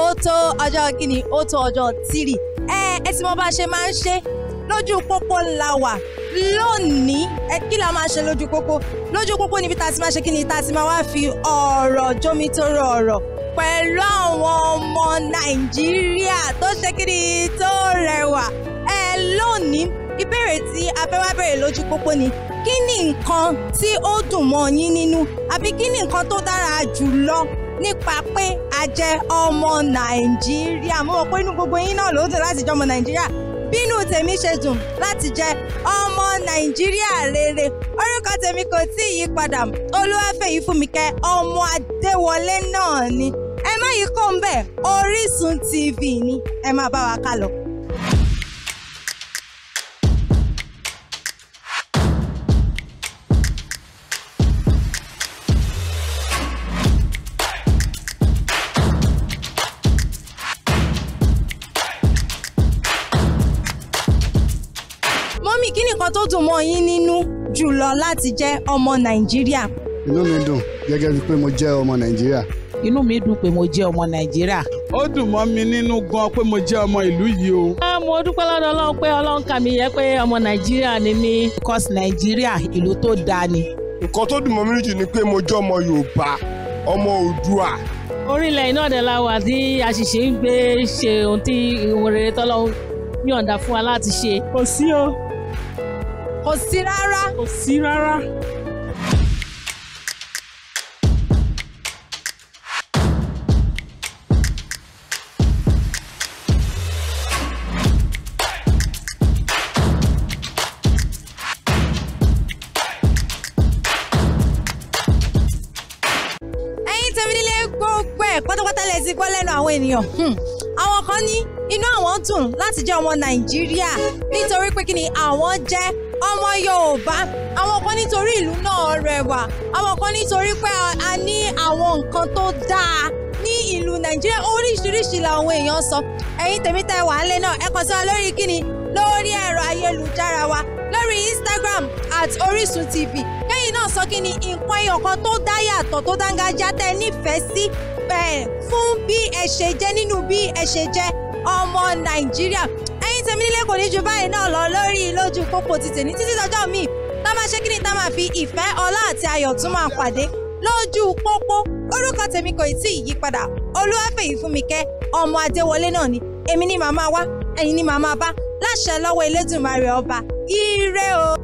ó tó ọjọ́ kíni ó tó ọjọ́ tírì ẹ tí mo bá ṣe máa ń ṣe lójú pópó la wà lónìí kí la máa ṣe lójú pópó níbi tá a ti máa ṣe kíni tá a ti máa wá fi ọ̀rọ̀ jómitóró ọ̀rọ̀ pẹ̀lú àwọn ọmọ Nàìjíríà tó ṣe kíni tó rẹwà lónìí ìbéèrè tí a fẹ́ wá bẹ̀rẹ̀ lójú pópó ni kí ni nǹkan tí ó dùn mọ́ yín nínú àbí kí ni nǹkan tó dára jù lọ nípa pé a jẹ́ ọmọ Nàìjíríà mo mọ̀ pé inú gbogbo yín náà ló dùn láti jẹ́ ọmọ Nàìjíríà bínú tèmi ṣe dùn láti jẹ́ ọmọ Nàìjíríà rere orúkọ tèmi kò tí ì yí padà Olúwafẹ́yìfúnmikẹ́ ọmọ Adéwọlé náà ni ẹ má yí kó ń bẹ̀ Orísun TV ni ẹ má bá wa ká lọ. Kí ni nǹkan tó dùn mọ́ yín nínú jùlọ láti jẹ́ ọmọ Nàìjíríà? Inú mi dùn gẹ́gẹ́ bí pé mo jẹ́ ọmọ Nàìjíríà. Inú mi dùn pé mo jẹ́ ọmọ Nàìjíríà. Ó dùn mọ́ mi nínú gan pé mo jẹ́ ọmọ ìlú yìí o. Mo dúpẹ́ lọ́dọ̀ Ọlọ́run pé Ọlọ́run kà mí yẹ pé ọmọ Nàìjíríà ni mí. Because Nàìjíríà ìlú tó dáa ni. Nǹkan tó dùn mọ́ mi jù ni pé mo jẹ́ ọmọ Yorùbá, ọmọ Oòduà. Orílẹ̀ iná dẹ̀ la wà tí àṣìṣe ń gbé ṣe ohun tí ìwọ̀n rere tọ́lọ́run yọ̀ǹda fún wa láti ṣe. Kò sí o. Kò sí rárá. Kò sí rárá. Ẹ̀yin tèmi nílé gbogbo pátápátá lẹ ti gbọ́ lẹ́nu àwọn ènìyàn. Àwọn kan ní inú àwọn dùn láti jẹ́ ọmọ Nàìjíríà nítorí pé kí ni àwọn jẹ́ ọmọ Yorùbá, àwọn kan nítorí ìlú náà rẹwà, àwọn kan nítorí pé a ní àwọn nǹkan tó dáa ní ìlú Nàìjíríà oríṣiríṣi làwọn èèyàn sọ. Ẹ̀yin tèmi tẹ́ wà nílé náà ẹ kàn sí wa lórí kíni lórí ẹ̀rọ ayélujára wa lórí Instagram @Orisun TV kẹ́yìn náà sọ kíni nǹkan ẹyọ kan tó dá yàtọ̀ tó dángájá tẹ́ nífẹ̀ẹ́ sí fún bí ẹ ṣe jẹ́ nínú bí ẹ ṣe jẹ́ ọmọ Nàìjíríà. Ẹ̀yin tèmi nílé kò ní ju báyìí náà lọ lórí lójú pópó títì ní títí dọjọ́ míì tá máa ṣe kíni tá máa fi ìfẹ́ ọlá àti ayọ̀ tún máa pàdé lójú pópó. Orúkọ tèmi kò tí ì yí padà Olúwafẹ́yìfúnmikẹ́ ọmọ Adéwọlé náà ni èmi ni màmá wá ẹ̀yin ni màmá bá láṣẹ lọ́wọ́ Elédùmarè ọba ire o.